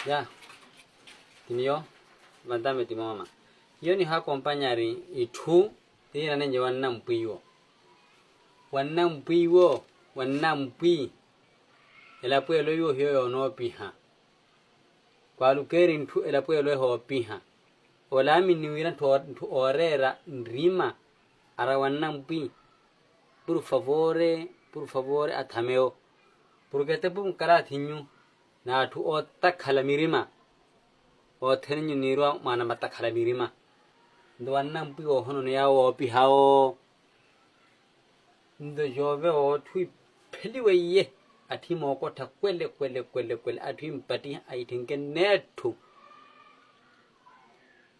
Ya, timio, bantame timoma. Yo ni ha compañari itu tira nje wanam piwo. Wanam piwo, wanam pi. Ela puelo yo hiyo no piha. Kwa lukerin tu ela puelo ho piha. Ola mi niwira to orera rima ara wanam pi. Por favore athameo. Porque te pum kara thinyu na tu o takhala mirima. O thenyu niro mana matakhala mirima. Ndo wanam pi o hono ya o pi hao. Ndo jove o thui pheliwe ye. Athi moko tha kwele athi mpati ai thinke nethu.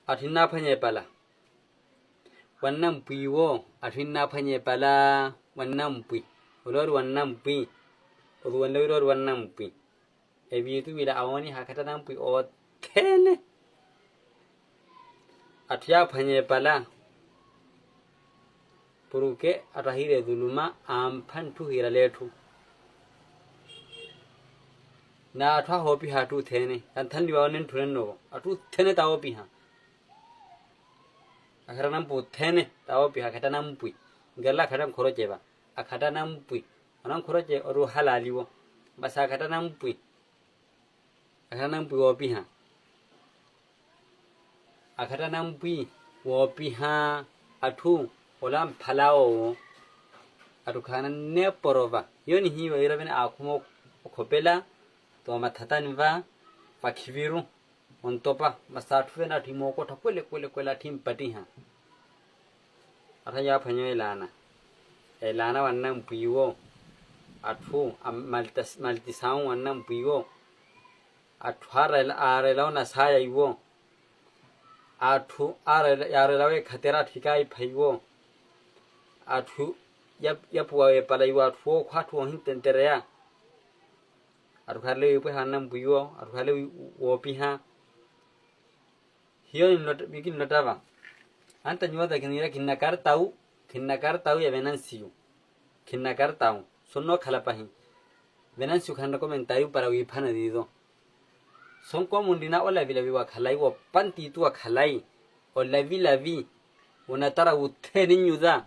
Athi na phanye pala. Wanam pi wo athi na phanye pala wanam pi. Olor wanam pi. Oduwanlor wanam pi. Ebitu wila awani hakata nam pi o thene. Athya phanye pala. Puruke atahire duluma amphan thu hira lethu. Na atha hopi hatu thene. Anthan liwanen thurenno. Atu thene tawo pi ha. Akhara nam pu thene tawo pi hakata nam pi. Galla khadam khoro cheba. Akhata nam pi. Anam khoro che oru halaliwo. Basa khata nam pi. Akhata nam pi wo pi ha. Akhata nam pi wo pi ha. Athu olam phalao. Atu khana ne porova. Yoni hi wa irabene akhumo khopela. To mathatanva pakhiviru ontopa masathu na thimo ko thapole thim pati ha. Atha ya phanyo elana. Elana wannam piwo. Athu maltisaung wannam piwo. Athu arelaw na saya iwo. Athu arelawe khatera thikai phaiwo. Athu yapuwa palaiwo athu khathu hin tenterea. Athu khale ipo hanam piwo. Athu khale wopi ha. Hiyo bikin notava. Anta nyuada kinira kinnakar tau ya venansiu. Kinnakar tau. Sonno khala pahi. Venansiu khanda comentario para wifana dido. Son komundina o lavi wa khalai wo panti tu khalai. O lavi. Unatara utheni nyuda.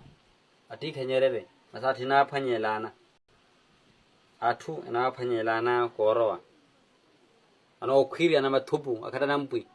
Ati khanyerebe. Masathina phanyelana. Athu na phanyelana korowa. Ano okhiri ana mathupu akata nampui.